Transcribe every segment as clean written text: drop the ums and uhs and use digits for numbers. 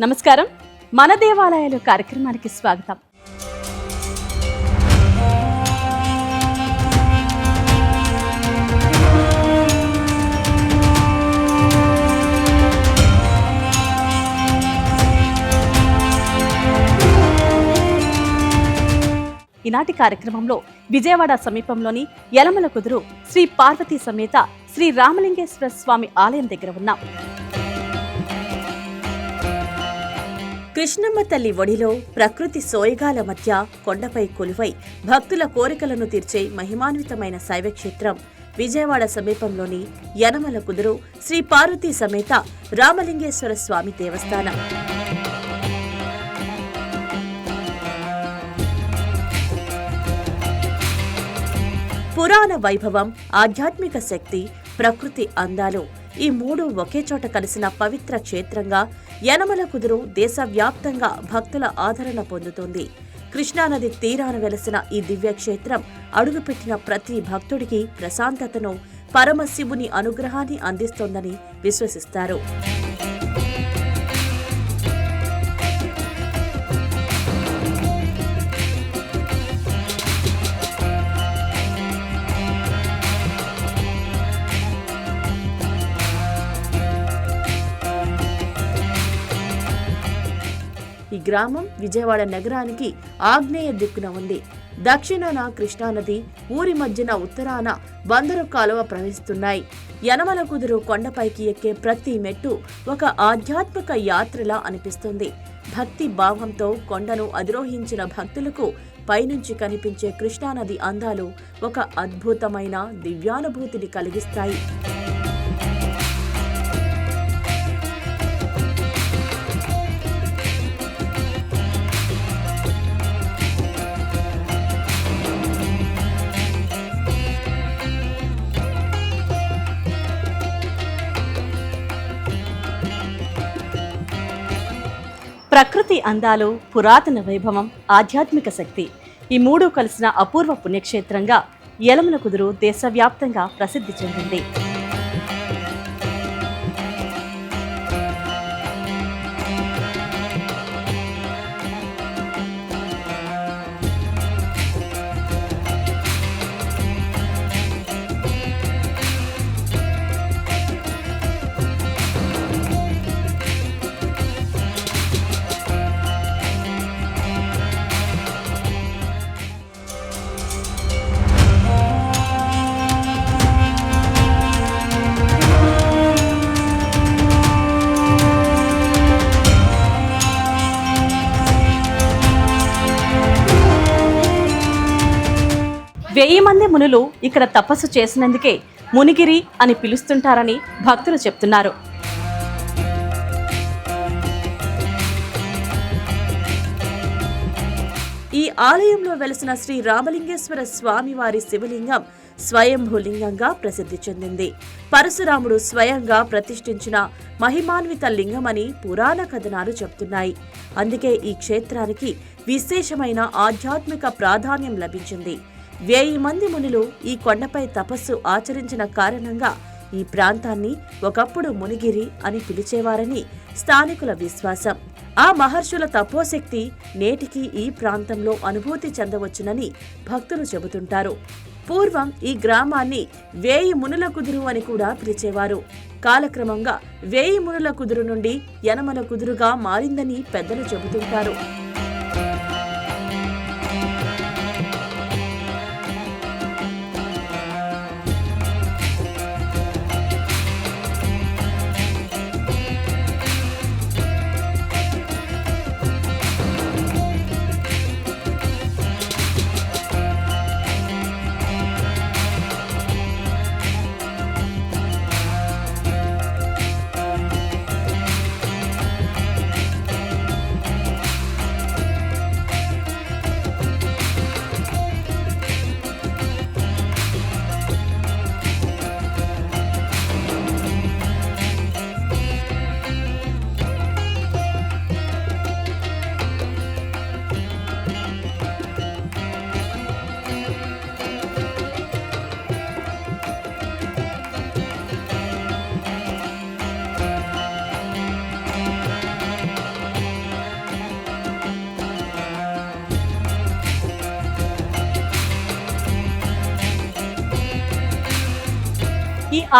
నమస్కారం. మన దేవాలయాలు కార్యక్రమానికి స్వాగతం. ఈనాటి కార్యక్రమంలో విజయవాడ సమీపంలోని యలమల కుదురు శ్రీ పార్వతీ సమేత శ్రీ రామలింగేశ్వర స్వామి ఆలయం దగ్గర ఉన్నాం. కృష్ణమ్మ తల్లి ఒడిలో ప్రకృతి సోయగాల మధ్య కొండపై కొలువై భక్తుల కోరికలను తీర్చే మహిమాన్వితమైన శైవక్షేత్రం విజయవాడ సమీపంలోని యనమల కుదురు శ్రీ పార్వతీ సమేత రామలింగేశ్వర స్వామి దేవస్థానం. పురాణ వైభవం, ఆధ్యాత్మిక శక్తి, ప్రకృతి అందాలు ఈ మూడు ఒకే చోట కలిసిన పవిత్ర క్షేత్రంగా యనమల కుదురు దేశవ్యాప్తంగా భక్తుల ఆదరణ పొందుతోంది. కృష్ణానది తీరాన వెలసిన ఈ దివ్యక్షేత్రం అడుగుపెట్టిన ప్రతి భక్తుడికి ప్రశాంతతను, పరమశివుని అనుగ్రహాన్ని అందిస్తోందని విశ్వసిస్తారు. ఈ గ్రామం విజయవాడ నగరానికి ఆగ్నేయ దిక్కున ఉంది. దక్షిణాన కృష్ణానది, ఊరి మధ్యన ఉత్తరాన బందరు కాలువ ప్రవహిస్తున్నాయి. యనమల కుదురు కొండపైకి ఎక్కే ప్రతి మెట్టు ఒక ఆధ్యాత్మిక యాత్రలా అనిపిస్తుంది. భక్తి భావంతో కొండను అధిరోహించిన భక్తులకు పైనుంచి కనిపించే కృష్ణానది అందాలు ఒక అద్భుతమైన దివ్యానుభూతిని కలిగిస్తాయి. ప్రకృతి అందాలు, పురాతన వైభవం, ఆధ్యాత్మిక శక్తి ఈ మూడు కలిసిన అపూర్వ పుణ్యక్షేత్రంగా యలమల కుదురు దేశవ్యాప్తంగా ప్రసిద్ధి చెందింది. వెయ్యి మంది మునులు ఇక్కడ తపస్సు చేసినందుకే మునిగిరి అని పిలుస్తుంటారని భక్తులు చెప్తున్నారు. ఈ ఆలయంలో వెలసిన శ్రీ రామలింగేశ్వర స్వామి వారి శివలింగం స్వయంభూలింగంగా ప్రసిద్ధి చెందింది. పరశురాముడు స్వయంగా ప్రతిష్ఠించిన మహిమాన్విత లింగమని పురాణ కథనాలు చెప్తున్నాయి. అందుకే ఈ క్షేత్రానికి విశేషమైన ఆధ్యాత్మిక ప్రాధాన్యం లభించింది. 1000 మంది మునులు ఈ కొండపై తపస్సు ఆచరించిన కారణంగా ఈ ప్రాంతాన్ని ఒకప్పుడు మునిగిరి అని పిలిచేవారని స్థానికుల విశ్వాసం. ఆ మహర్షుల తపోశక్తి నేటికి ఈ ప్రాంతంలో అనుభూతి చెందవచ్చునని భక్తులు చెబుతుంటారు. పూర్వం ఈ గ్రామాన్ని 1000 మునుల కుదురు అని కూడా పిలిచేవారు. కాలక్రమంగా 1000 మునుల కుదురు నుండి యనమల కుదురుగా మారిందని పెద్దలు చెబుతుంటారు.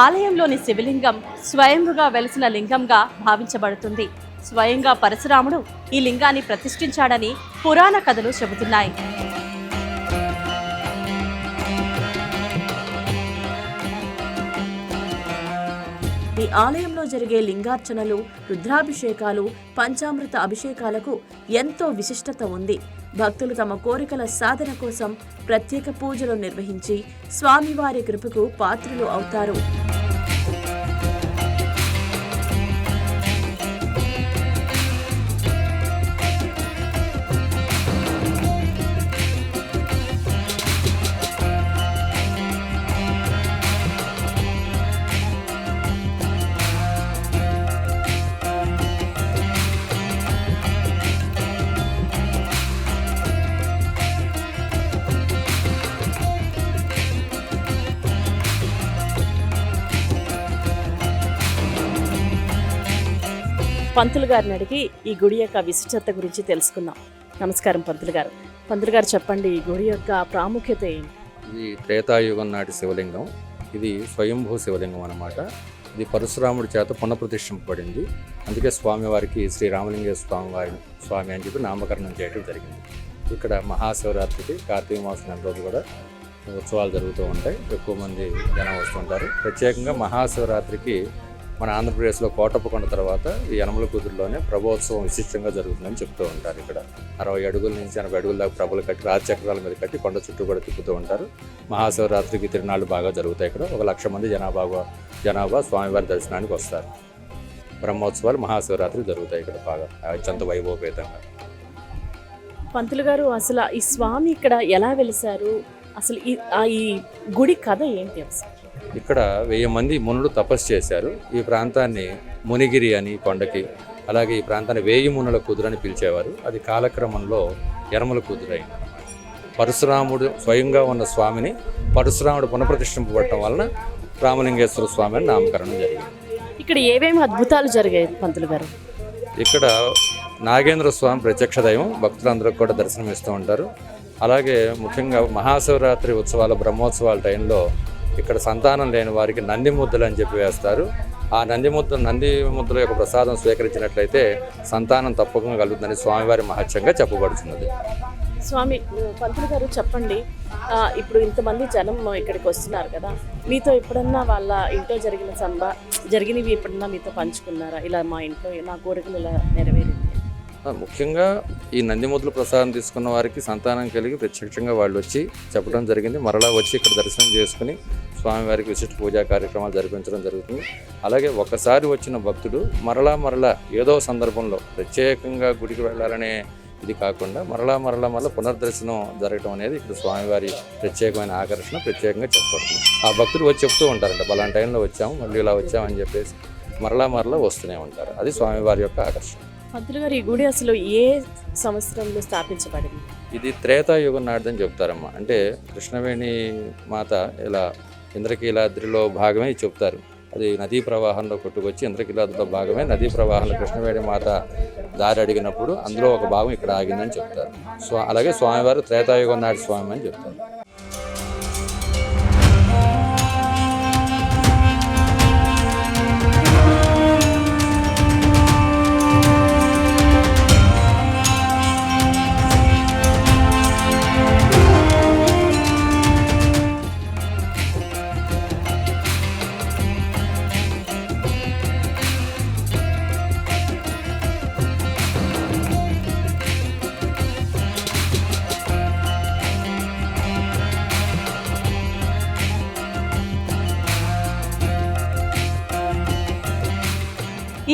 ఆలయంలోని శివలింగం స్వయంగా వెలిసిన లింగంగా భావించబడుతుంది. స్వయంగా పరశురాముడు ఈ లింగాన్ని ప్రతిష్ఠించాడని పురాణ కథలు చెబుతున్నాయి. ఈ ఆలయంలో జరిగే లింగార్చనలు, రుద్రాభిషేకాలు, పంచామృత అభిషేకాలకు ఎంతో విశిష్టత ఉంది. భక్తులు తమ కోరికల సాధన కోసం ప్రత్యేక పూజలు నిర్వహించి స్వామివారి కృపకు పాత్రులు అవుతారు. పంతులు గారిని అడిగి ఈ గుడి యొక్క విశిష్టత గురించి తెలుసుకుందాం. నమస్కారం పంతులు గారు. పంతులు గారు చెప్పండి, ఈ గుడి యొక్క ప్రాముఖ్యత ఏంటి? ఇది త్రేతాయుగం నాటి శివలింగం. ఇది స్వయంభూ శివలింగం అన్నమాట. ఇది పరశురాముడి చేత పునఃప్రతిష్ఠింపబడింది. అందుకే స్వామివారికి శ్రీ రామలింగేశ్వర స్వామి అని చెప్పి నామకరణం చేయడం జరిగింది. ఇక్కడ మహాశివరాత్రికి కార్తీక మాసం నెల రోజు కూడా ఉత్సవాలు జరుగుతూ ఉంటాయి. ఎక్కువ మంది జనం వస్తుంటారు. ప్రత్యేకంగా మహాశివరాత్రికి మన ఆంధ్రప్రదేశ్లో కోటప్పకొండ తర్వాత ఈ యనమల కుదురులోనే ప్రభోత్సవం విశిష్టంగా జరుగుతుందని చెప్తూ ఉంటారు. ఇక్కడ 60 అడుగుల నుంచి 80 అడుగుల దాకా ప్రభలు కట్టి రాజచక్రాల మీద కట్టి కొండ చుట్టూ కూడా తిప్పుతూ ఉంటారు. మహాశివరాత్రికి తిరునాళ్ళు బాగా జరుగుతాయి. ఇక్కడ 1,00,000 మంది జనాభా స్వామివారి దర్శనానికి వస్తారు. బ్రహ్మోత్సవాలు మహాశివరాత్రి జరుగుతాయి ఇక్కడ బాగా అత్యంత వైభవపేతంగా. పంతులు గారు, అసలు ఈ స్వామి ఇక్కడ ఎలా వెలిశారు? అసలు ఈ గుడి కథ ఏంటి? అసలు ఇక్కడ 1000 మంది మునులు తపస్సు చేశారు. ఈ ప్రాంతాన్ని మునిగిరి అని కొండకి, అలాగే ఈ ప్రాంతాన్ని 1000 మునుల కుదురు అని పిలిచేవారు. అది కాలక్రమంలో యనమల కుదురు అయింది. పరశురాముడు స్వయంగా ఉన్న స్వామిని పరశురాముడు పునఃప్రతిష్ఠింపబడటం వలన రామలింగేశ్వర స్వామి అని నామకరణం జరిగింది. ఇక్కడ ఏమేమి అద్భుతాలు జరిగాయి పంతులు గారు? ఇక్కడ నాగేంద్ర స్వామి ప్రత్యక్ష దైవం, భక్తులందరికీ కూడా దర్శనం ఇస్తూ ఉంటారు. అలాగే ముఖ్యంగా మహాశివరాత్రి ఉత్సవాల బ్రహ్మోత్సవాల టైంలో ఇక్కడ సంతానం లేని వారికి నంది ముద్దలు అని చెప్పి వేస్తారు. ఆ నంది ముద్దల యొక్క ప్రసాదం స్వీకరించినట్లయితే సంతానం తప్పకుండా కలుగుతుందని స్వామివారి మహత్యంగా చెప్పబడుతున్నది. స్వామి పంతులు గారు చెప్పండి, ఇప్పుడు ఇంతమంది జనం ఇక్కడికి వస్తున్నారు కదా, మీతో ఎప్పుడన్నా వాళ్ళ ఇంట్లో జరిగినవి ఎప్పుడన్నా మీతో పంచుకున్నారా? ఇలా మా ఇంట్లో నా కోరికలు ఇలా నెరవేరింది. ముఖ్యంగా ఈ నంది ముద్దల ప్రసాదం తీసుకున్న వారికి సంతానం కలిగి ప్రత్యక్షంగా వాళ్ళు వచ్చి చెప్పడం జరిగింది. మరలా వచ్చి ఇక్కడ దర్శనం చేసుకుని స్వామివారికి విశిష్ట పూజా కార్యక్రమాలు జరిపించడం జరుగుతుంది. అలాగే ఒకసారి వచ్చిన భక్తుడు మరలా ఏదో సందర్భంలో ప్రత్యేకంగా గుడికి వెళ్ళాలనే ఇది కాకుండా మరలా పునర్దర్శనం జరగడం అనేది ఇక్కడ స్వామివారి ప్రత్యేకమైన ఆకర్షణ, ప్రత్యేకంగా చెప్పబడుతుంది. ఆ భక్తులు వచ్చి చెప్తూ ఉంటారంట, పలానా టైంలో వచ్చాము, మళ్ళీ ఇలా వచ్చామని చెప్పేసి మరలా వస్తూనే ఉంటారు. అది స్వామివారి యొక్క ఆకర్షణ. పంతులు గారు, ఈ గుడి అసలు ఏ సంవత్సరంలో స్థాపించబడింది? ఇది త్రేతాయుగం నాటిదని చెప్తారమ్మా. అంటే కృష్ణవేణి మాత ఇలా ఇంద్రకీలాద్రిలో భాగమే చెప్తారు. అది నదీ ప్రవాహంలో కొట్టుకొచ్చి ఇంద్రకీలాద్రిలో భాగమే నదీ ప్రవాహంలో కృష్ణవేణి మాత దారి అడిగినప్పుడు అందులో ఒక భాగం ఇక్కడ ఆగిందని చెప్తారు. అలాగే స్వామివారు త్రేతాయుగం నాటి స్వామి అని చెప్తారు.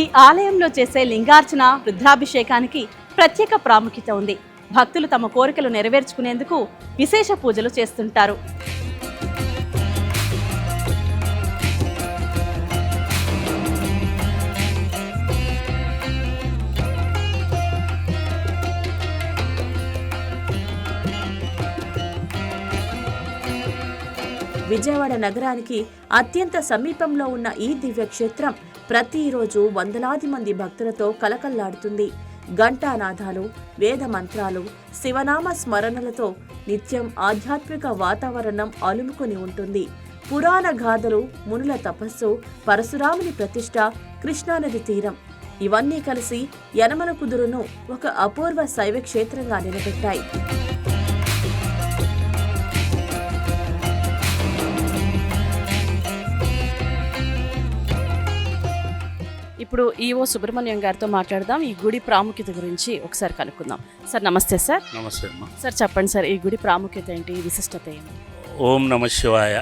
ఈ ఆలయంలో చేసే లింగార్చన, రుద్రాభిషేకానికి ప్రత్యేక ప్రాముఖ్యత ఉంది. భక్తులు తమ కోరికలు నెరవేర్చుకునేందుకు విశేష పూజలు చేస్తుంటారు. విజయవాడ నగరానికి అత్యంత సమీపంలో ఉన్న ఈ దివ్యక్షేత్రం ప్రతిరోజు వందలాది మంది భక్తులతో కలకల్లాడుతుంది. ఘంటానాదాలు, వేద మంత్రాలు, శివనామ స్మరణలతో నిత్యం ఆధ్యాత్మిక వాతావరణం అలుముకొని ఉంటుంది. పురాణ గాథలు, మునుల తపస్సు, పరశురాముని ప్రతిష్ట, కృష్ణానది తీరం ఇవన్నీ కలిసి యనమల కుదురును ఒక అపూర్వ శైవ క్షేత్రంగా నిలబెట్టాయి. ఇప్పుడు ఈవో సుబ్రహ్మణ్యం గారితో మాట్లాడదాం. ఈ గుడి ప్రాముఖ్యత గురించి ఒకసారి కనుక్కుందాం. సార్ నమస్తే సార్. నమస్తే అమ్మా. సార్ చెప్పండి సార్, ఈ గుడి ప్రాముఖ్యత ఏంటి, విశిష్టత ఏంటి? ఓం నమ శివాయ.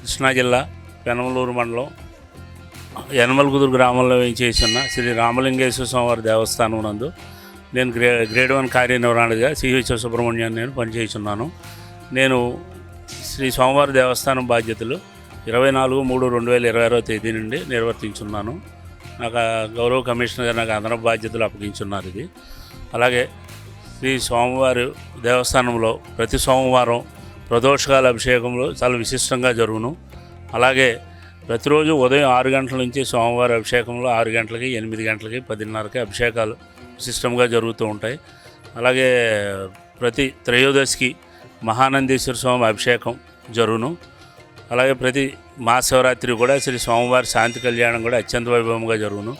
కృష్ణా జిల్లా పెనమలూరు మండలం యనమలకుదురు గ్రామంలో వేయించేసిన శ్రీ రామలింగేశ్వర స్వామివారి దేవస్థానం నందు నేను గ్రేడ్ 1 కార్యనిర్వహణగా సిహెచ్ సుబ్రహ్మణ్యాన్ని నేను పనిచేస్తున్నాను. నేను శ్రీ స్వామివారి దేవస్థానం బాధ్యతలు 24/3/2020 తేదీ నుండి నిర్వర్తించున్నాను. నాకు గౌరవ కమిషనర్ గారు నాకు అదనపు బాధ్యతలు అప్పగించున్నారు. ఇది అలాగే శ్రీ స్వామివారి దేవస్థానంలో ప్రతి సోమవారం ప్రదోషకాల అభిషేకంలో చాలా విశిష్టంగా జరుగును. అలాగే ప్రతిరోజు ఉదయం 6 గంటల నుంచి స్వామివారి అభిషేకంలో 6 గంటలకి, 8 గంటలకి, 10:30కి అభిషేకాలు విశిష్టంగా జరుగుతూ ఉంటాయి. అలాగే ప్రతి త్రయోదశికి మహానందీశ్వర స్వామి అభిషేకం జరుగును. అలాగే ప్రతి మహాశివరాత్రి కూడా శ్రీ స్వామివారి శాంతి కళ్యాణం కూడా అత్యంత వైభవంగా జరుగును.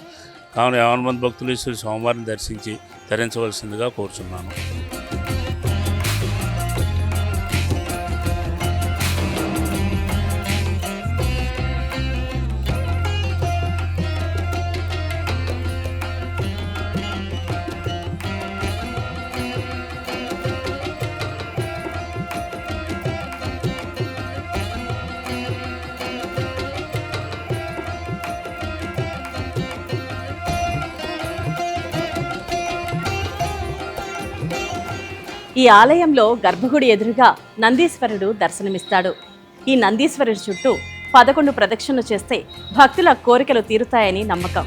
కావున 50 మంది భక్తులు శ్రీ స్వామివారిని దర్శించి ధరించవలసిందిగా కోరుచున్నాను. ఈ ఆలయంలో గర్భగుడి ఎదురుగా నందీశ్వరుడు దర్శనమిస్తాడు. ఈ నందీశ్వరుడి చుట్టూ 11 ప్రదక్షిణలు చేస్తే భక్తుల కోరికలు తీరుతాయని నమ్మకం.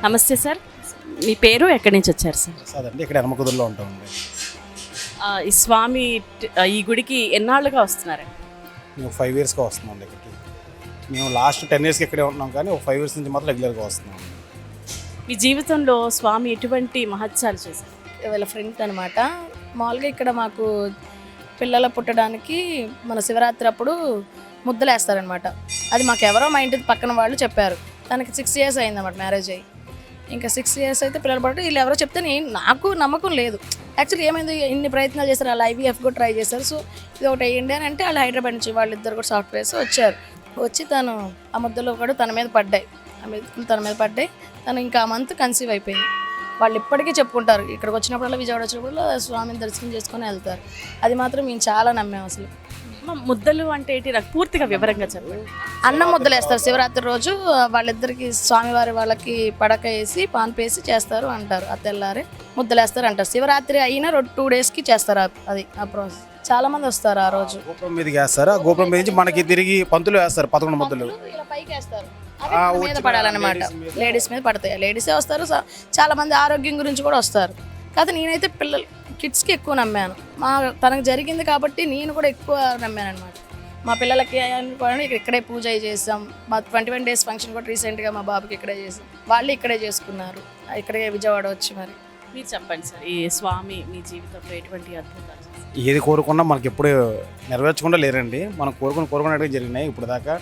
నమస్తే సార్, మీ పేరు, ఎక్కడి నుంచి వచ్చారు సార్? అదండి ఇక్కడ యనమలకుదురులో ఉంటామండి. ఈ స్వామి ఈ గుడికి ఎన్నాళ్ళుగా వస్తున్నారండి? మేము 5 ఇయర్స్గా వస్తున్నాం ఇక్కడికి. మేము లాస్ట్ 10 ఇయర్స్కి ఇక్కడే ఉంటున్నాం, కానీ ఒక 5 ఇయర్స్ నుంచి మాత్రం రెగ్యులర్గా వస్తున్నాం. మీ జీవితంలో స్వామి ఎటువంటి మహత్యాలు చేశారు? వీళ్ళ ఫ్రెండ్ అనమాట. మామూలుగా ఇక్కడ మాకు పిల్లలు పుట్టడానికి మన శివరాత్రి అప్పుడు ముద్దలు వేస్తారనమాట. అది మాకు ఎవరో మా ఇంటి పక్కన వాళ్ళు చెప్పారు. తనకి 6 ఇయర్స్ అయిందన్నమాట మ్యారేజ్ అయ్యి. ఇంకా 6 ఇయర్స్ అయితే పిల్లలు పడటం వీళ్ళు ఎవరో చెప్తే నాకు నమ్మకం లేదు. యాక్చువల్లీ ఏమైంది, ఇన్ని ప్రయత్నాలు చేశారు, వాళ్ళు IVF కూడా ట్రై చేశారు. సో ఇది ఒకటి వేయండి అని అంటే వాళ్ళు హైదరాబాద్ నుంచి వాళ్ళిద్దరు కూడా సాఫ్ట్వేర్స్ వచ్చారు. వచ్చి తను ఆ ముద్దలో కూడా తన మీద పడ్డాయి, ఆ మెతుకులు తన మీద పడ్డాయి. తను ఇంకా ఆ మంత్ కన్సీవ్ అయిపోయింది. వాళ్ళు ఇప్పటికీ చెప్పుకుంటారు, ఇక్కడికి వచ్చినప్పుడల్లా, విజయవాడ వచ్చినప్పుడల్లా స్వామిని దర్శనం చేసుకొని వెళ్తారు. అది మాత్రం మేము చాలా నమ్మాం. అసలు ముద్దలు అంటే ఏంటి, నాకు పూర్తిగా వివరంగా చెప్పండి. అన్నం ముద్దలు వేస్తారు శివరాత్రి రోజు. వాళ్ళిద్దరికి స్వామివారి వాళ్ళకి పడక వేసి పాన్పు వేసి చేస్తారు అంటారు. ఆ తెల్లారే ముద్దలు వేస్తారు అంటారు. శివరాత్రి అయినా 2 డేస్కి చేస్తారు. అది ఆ ప్రాసెస్. చాలా మంది వస్తారు ఆ రోజు. గోపురం మీదకి వేస్తారు. ఆ గోపురం మీద నుంచి మనకి తిరిగి పంతులు వేస్తారు, 11 ముద్దలు ఇలా పైకి వేస్తారు. మీద పడాలన్నమాట. లేడీస్ మీద పడతాయి. లేడీసే వస్తారు. చాలా మంది ఆరోగ్యం గురించి కూడా వస్తారు. కాదు, నేనైతే కిడ్స్కి ఎక్కువ నమ్మాను. తనకు జరిగింది కాబట్టి నేను కూడా ఎక్కువ నమ్మాను అనమాట. మా పిల్లలకి ఇక్కడే పూజ చేసాం. మా 21 డేస్ ఫంక్షన్ కూడా రీసెంట్గా మా బాబుకి ఇక్కడే చేసాం. వాళ్ళు ఇక్కడే చేసుకున్నారు, ఇక్కడే విజయవాడ వచ్చి. మరి మీరు చెప్పండి సార్, ఈ స్వామి మీ జీవితంలో ఎటువంటి అద్భుతాలు? ఏది కోరుకున్నా మనకి ఎప్పుడు నెరవేర్చకుండా లేరండి. మనం కోరుకున్నట్టు జరిగినాయి. ఇప్పుడు దాకా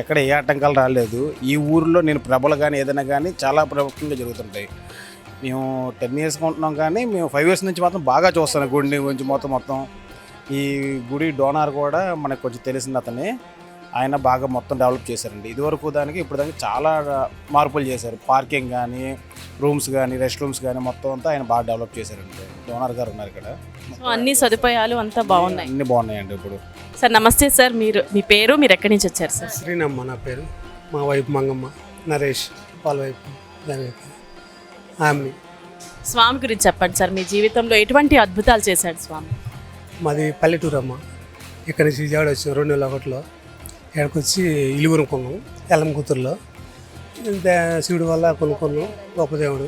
ఎక్కడ ఏ ఆటంకాలు రాలేదు. ఈ ఊరిలో నేను ప్రభలు కానీ ఏదైనా కానీ చాలా ప్రముఖంగా జరుగుతుంటాయి. మేము 10 ఇయర్స్గా ఉంటున్నాం కానీ మేము 5 ఇయర్స్ నుంచి మాత్రం బాగా చూస్తాను గుడిని గురించి మొత్తం. ఈ గుడి డోనార్ కూడా మనకు కొంచెం తెలిసింది అతనే. ఆయన బాగా మొత్తం డెవలప్ చేశారండి. ఇదివరకు దానికి ఇప్పుడు దానికి చాలా మార్పులు చేశారు. పార్కింగ్ కానీ, రూమ్స్ కానీ, రెస్ట్ రూమ్స్ కానీ మొత్తం అంతా ఆయన బాగా డెవలప్ చేశారండి. డోనార్ గారు ఉన్నారు ఇక్కడ. సో అన్ని సదుపాయాలు అంతా బాగున్నాయి. అన్నీ బాగున్నాయండి ఇప్పుడు. సార్ నమస్తే సార్, మీ పేరు, మీరు ఎక్కడి నుంచి వచ్చారు సార్? శ్రీనమ్మ నా పేరు. మా వైపు మంగమ్మ, నరేష్ వాళ్ళ వైపు దాని వైపు ఆమె. స్వామి గురించి చెప్పండి సార్. మీ జీవితంలో ఎటువంటి అద్భుతాలు చేశాడు స్వామి? మాది పల్లెటూరు అమ్మ. ఇక్కడ నుంచి విజయవాడ వచ్చాం 2001లో. ఇక్కడికి వచ్చి ఇల్లు కొనుక్కున్నాం ఎల్లంకూతురులో. శివుడి వల్ల కొనుక్కున్నాం. గొప్ప దేవుడు.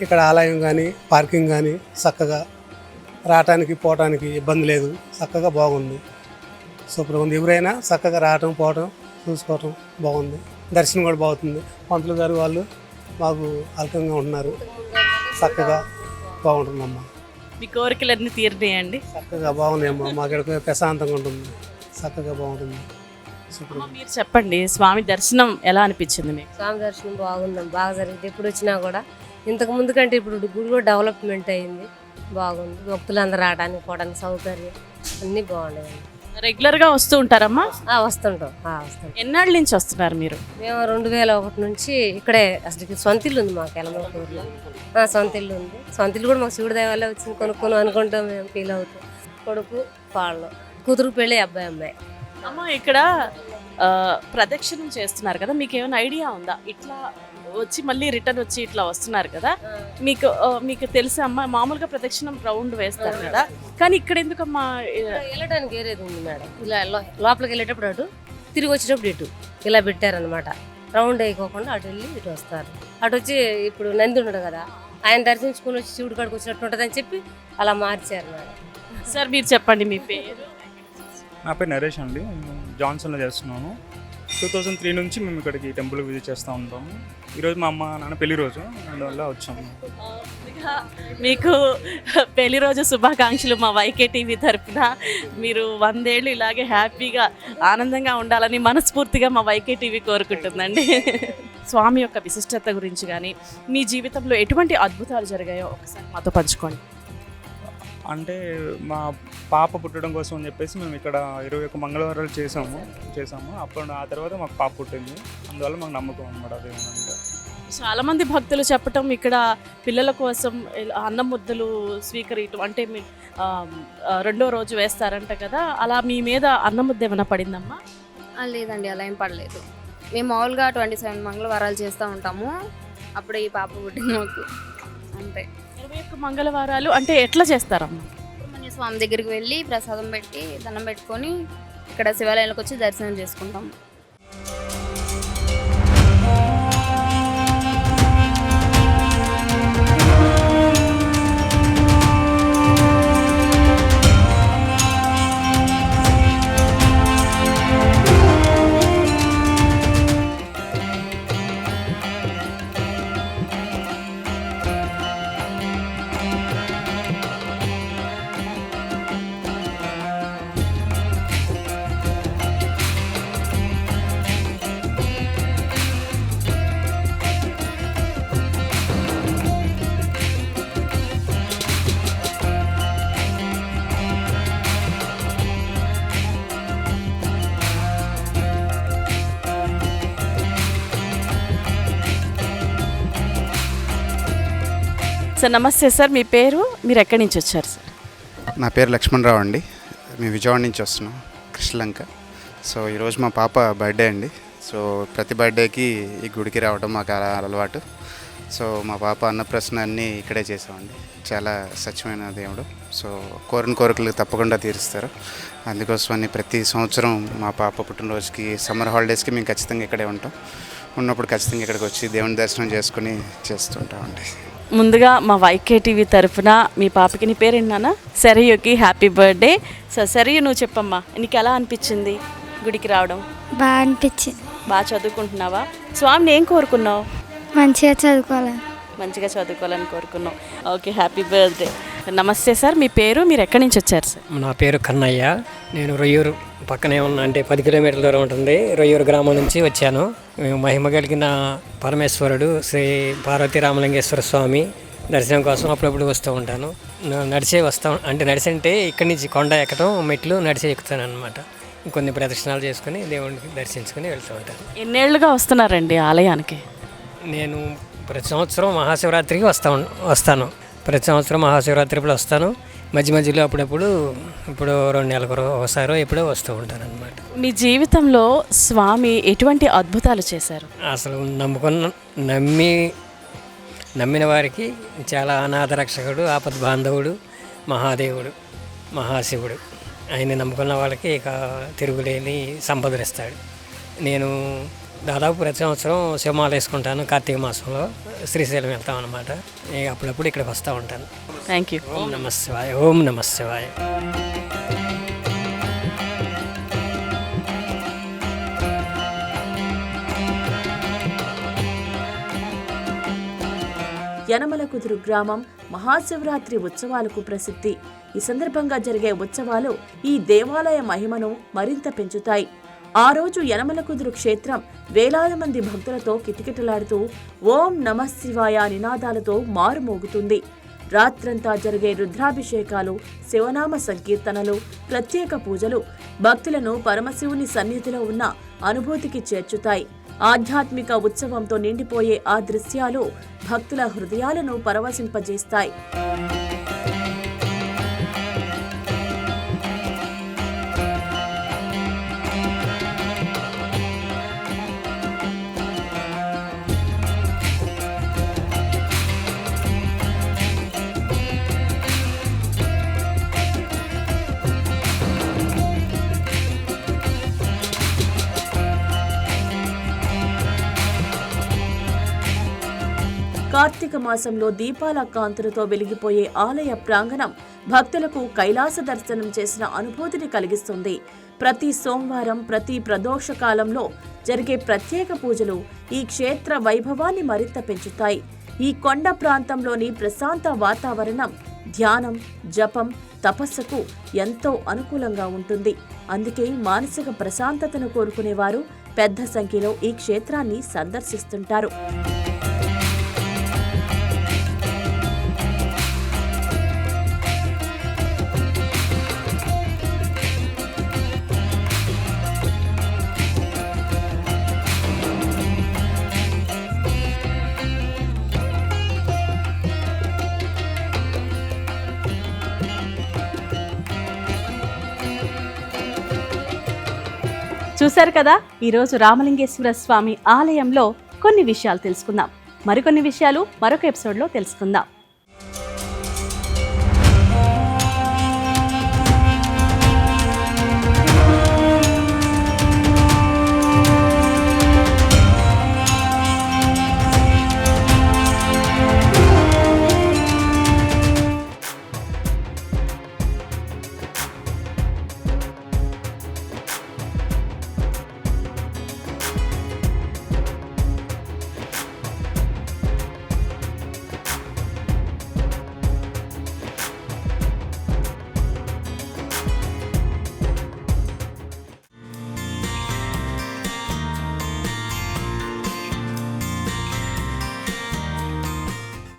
ఇక్కడ ఆలయం కానీ, పార్కింగ్ కానీ చక్కగా రావటానికి పోవటానికి ఇబ్బంది లేదు. చక్కగా బాగుంది, సూపర్గా ఉంది. ఎవరైనా చక్కగా రావటం పోవటం చూసుకోవటం బాగుంది. దర్శనం కూడా బాగుంటుంది. పంతులు గారు వాళ్ళు మాకు అల్కంగా ఉంటున్నారు. చక్కగా బాగుంటుందమ్మా. మీ కోరికలన్నీ తీరినాయండి? చక్కగా బాగున్నాయమ్మా. మాకు ఇక్కడ ప్రశాంతంగా ఉంటుంది. చక్కగా బాగుంటుంది. అమ్మ, మీరు చెప్పండి, స్వామి దర్శనం ఎలా అనిపించింది మీకు? స్వామి దర్శనం బాగుందమ్మా, బాగా జరిగింది. ఎప్పుడు వచ్చినా కూడా ఇంతకు ముందు కంటే ఇప్పుడు గుడి కూడా డెవలప్మెంట్ అయింది, బాగుంది. భక్తులు అందరూ రావడానికి పోవడానికి సౌకర్యం అన్నీ బాగున్నాయండి. రెగ్యులర్గా వస్తూ ఉంటారమ్మా? వస్తుంటాం. ఎన్నాళ్ళ నుంచి వస్తున్నారు మీరు? మేము 2001 నుంచి ఇక్కడే. అసలు సొంత ఇల్లు ఉంది మాకు ఎలమూరులో. సొంత ఇల్లు ఉంది. సొంత ఇల్లు కూడా మాకు శివుడి దయ వల్ల వచ్చింది. కొనుక్కొని అనుకుంటాం, మేము ఫీల్ అవుతాం. కొడుకు పాళ్ళు, కూతురు పెళ్ళి, అబ్బాయి అమ్మాయి. అమ్మ, ఇక్కడ ప్రదక్షిణం చేస్తున్నారు కదా, మీకు ఏమైనా ఐడియా ఉందా? ఇట్లా వచ్చి మళ్ళీ రిటర్న్ వచ్చి ఇట్లా వస్తున్నారు కదా, మీకు తెలుసా అమ్మా? మామూలుగా ప్రదక్షిణం రౌండ్ వేస్తారు కదా, కానీ ఇక్కడ ఎందుకమ్మా? వెళ్ళడానికి ఏరేది ఉంది మేడం. ఇలా లోపలికి వెళ్ళేటప్పుడు అటు, తిరిగి వచ్చేటప్పుడు ఇటు ఇలా పెట్టారనమాట. రౌండ్ అయిపోకుండా అటు వెళ్ళి ఇటు వస్తారు. అటు వచ్చి ఇప్పుడు నంది ఉండడు కదా, ఆయన దర్శించుకుని వచ్చి శివుడి కాడికి వచ్చినట్టు ఉంటుందని చెప్పి అలా మార్చారు మేడం. సార్ మీరు చెప్పండి మీ పేరు. నా పేరు నరేష్ అండి. నేను జాన్సన్లో చేస్తున్నాను. 2003 నుంచి మేము ఇక్కడికి టెంపుల్ విజిట్ చేస్తూ ఉంటాము. ఈరోజు మా అమ్మ నాన్న పెళ్లి రోజు, అందువల్ల వచ్చాము. మీకు పెళ్లి రోజు శుభాకాంక్షలు మా వైకే టీవీ తరఫున. మీరు 100 ఏళ్ళు ఇలాగే హ్యాపీగా ఆనందంగా ఉండాలని మనస్ఫూర్తిగా మా వైకే టీవీ కోరుకుంటుందండి. స్వామి యొక్క విశిష్టత గురించి కానీ, మీ జీవితంలో ఎటువంటి అద్భుతాలు జరిగాయో ఒకసారి మాతో పంచుకోండి. అంటే మా పాప పుట్టడం కోసం అని చెప్పేసి మేము ఇక్కడ 21 మంగళవారాలు చేసాము. అప్పుడు ఆ తర్వాత మాకు పాప పుట్టింది. అందువల్ల మాకు నమ్మకం అనమాట. అదేమన్నా చాలామంది భక్తులు చెప్పటం, ఇక్కడ పిల్లల కోసం అన్నం ముద్దలు స్వీకరించడం అంటే రెండో రోజు వేస్తారంట కదా, అలా మీ మీద అన్నం ముద్ద ఏమైనా పడిందమ్మా? లేదండి, అలా ఏం పడలేదు. మేము మామూలుగా 27 మంగళవారాలు చేస్తూ ఉంటాము. అప్పుడు ఈ పాప పుట్టింది మాకు, అంతే. 21 మంగళవారాలు అంటే ఎట్లా చేస్తారమ్మా? సుబ్రహ్మణ్య స్వామి దగ్గరికి వెళ్ళి ప్రసాదం పెట్టి దండం పెట్టుకొని ఇక్కడ శివాలయంలోకి వచ్చి దర్శనం చేసుకుంటాం. సార్ నమస్తే సార్, మీ పేరు, మీరు ఎక్కడి నుంచి వచ్చారు సార్? నా పేరు లక్ష్మణరావు అండి. మేము విజయవాడ నుంచి వస్తున్నాం, కృష్ణలంక. సో ఈరోజు మా పాప బర్త్డే అండి. సో ప్రతి బర్త్డేకి ఈ గుడికి రావడం మాకు అలవాటు. సో మా పాప అన్నప్రసన్న అన్నీ ఇక్కడే చేసామండి. చాలా స్వచ్ఛమైన దేవుడు. సో కోరికలు తప్పకుండా తీరుస్తారు. అందుకోసమని ప్రతి సంవత్సరం మా పాప పుట్టినరోజుకి, సమ్మర్ హాలిడేస్కి మేము ఖచ్చితంగా ఇక్కడే ఉంటాం. ఉన్నప్పుడు ఖచ్చితంగా ఇక్కడికి వచ్చి దేవుని దర్శనం చేసుకుని చేస్తుంటామండి. ముందుగా మా వైకే టీవీ తరఫున మీ పాపకి, నీ పేరేంటన్నా? సరయుకి హ్యాపీ బర్త్డే. సరయు, నువ్వు చెప్పమ్మా, నీకు ఎలా అనిపించింది గుడికి రావడం? బాగా అనిపించింది. బాగా చదువుకుంటున్నావా? స్వామిని ఏం కోరుకున్నావు? మంచిగా చదువుకోవాలని. మంచిగా చదువుకోవాలని కోరుకున్నావు. Okay, happy birthday. నమస్తే సార్, మీ పేరు, మీరు ఎక్కడి నుంచి వచ్చారు సార్? నా పేరు కన్నయ్య. నేను రొయ్యూరు పక్కనే ఉన్న, అంటే 10 కిలోమీటర్ల దూరం ఉంటుంది, రొయ్యూరు గ్రామం నుంచి వచ్చాను. మేము మహిమ కలిగిన పరమేశ్వరుడు శ్రీ పార్వతీ రామలింగేశ్వర స్వామి దర్శనం కోసం అప్పుడప్పుడు వస్తూ ఉంటాను. నడిచే వస్తాం, అంటే నడిచంటే ఇక్కడి నుంచి కొండ ఎక్కడం, మెట్లు నడిచే ఎక్కుతాను అనమాట. కొన్ని ప్రదక్షిణాలు చేసుకుని దేవుడికి దర్శించుకుని వెళ్తూ ఉంటాను. ఎన్నేళ్లుగా వస్తున్నారండి ఆలయానికి? నేను ప్రతి సంవత్సరం మహాశివరాత్రికి వస్తాను. ప్రతి సంవత్సరం మహాశివరాత్రి వస్తాను. మధ్య మధ్యలో అప్పుడప్పుడు, ఇప్పుడు 2 నెలలకు ఒకసారి ఎప్పుడో వస్తూ ఉంటాను అనమాట. మీ జీవితంలో స్వామి ఎటువంటి అద్భుతాలు చేశారు? అసలు నమ్మిన వారికి చాలా అనాథ రక్షకుడు, ఆపద్ బాంధవుడు, మహాదేవుడు, మహాశివుడు. ఆయన నమ్ముకున్న వాళ్ళకి ఇక తిరుగులేని సంపదలు ఇస్తాడు. నేను దాదాపు ప్రతి సంవత్సరం శివమాల వేసుకుంటాను. కార్తీక మాసంలో శ్రీశైలం వెళ్తాం అనమాట. అప్పుడప్పుడు ఇక్కడికి వస్తూ ఉంటాను. Thank you. ఓం నమః శివాయ. ఓం నమః శివాయ. యనమలకుదురు గ్రామం మహాశివరాత్రి ఉత్సవాలకు ప్రసిద్ధి. ఈ సందర్భంగా జరిగే ఉత్సవాలు ఈ దేవాలయ మహిమను మరింత పెంచుతాయి. ఆ రోజు యనమలకుదురు క్షేత్రం వేలాది మంది భక్తులతో కిటకిటలాడుతూ ఓం నమః శివాయ నినాదాలతో మారుమోగుతుంది. రాత్రంతా జరిగే రుద్రాభిషేకాలు, శివనామ సంకీర్తనలు, ప్రత్యేక పూజలు భక్తులను పరమశివుని సన్నిధిలో ఉన్న అనుభూతికి చేర్చుతాయి. ఆధ్యాత్మిక ఉత్సవంతో నిండిపోయే ఆ దృశ్యాలు భక్తుల హృదయాలను పరవశింపజేస్తాయి. కార్తీక మాసంలో దీపాల కాంతులతో వెలిగిపోయే ఆలయ ప్రాంగణం భక్తులకు కైలాస దర్శనం చేసిన అనుభూతిని కలిగిస్తుంది. ప్రతి సోమవారం, ప్రతి ప్రదోష కాలంలో జరిగే ప్రత్యేక పూజలు ఈ క్షేత్ర వైభవాన్ని మరింత పెంచుతాయి. ఈ కొండ ప్రాంతంలోని ప్రశాంత వాతావరణం ధ్యానం, జపం, తపస్సుకు ఎంతో అనుకూలంగా ఉంటుంది. అందుకే మానసిక ప్రశాంతతను కోరుకునేవారు పెద్ద సంఖ్యలో ఈ క్షేత్రాన్ని సందర్శిస్తుంటారు. చూశారు కదా, ఈరోజు రామలింగేశ్వర స్వామి ఆలయంలో కొన్ని విషయాలు తెలుసుకుందాం. మరికొన్ని విషయాలు మరొక ఎపిసోడ్లో తెలుసుకుందాం.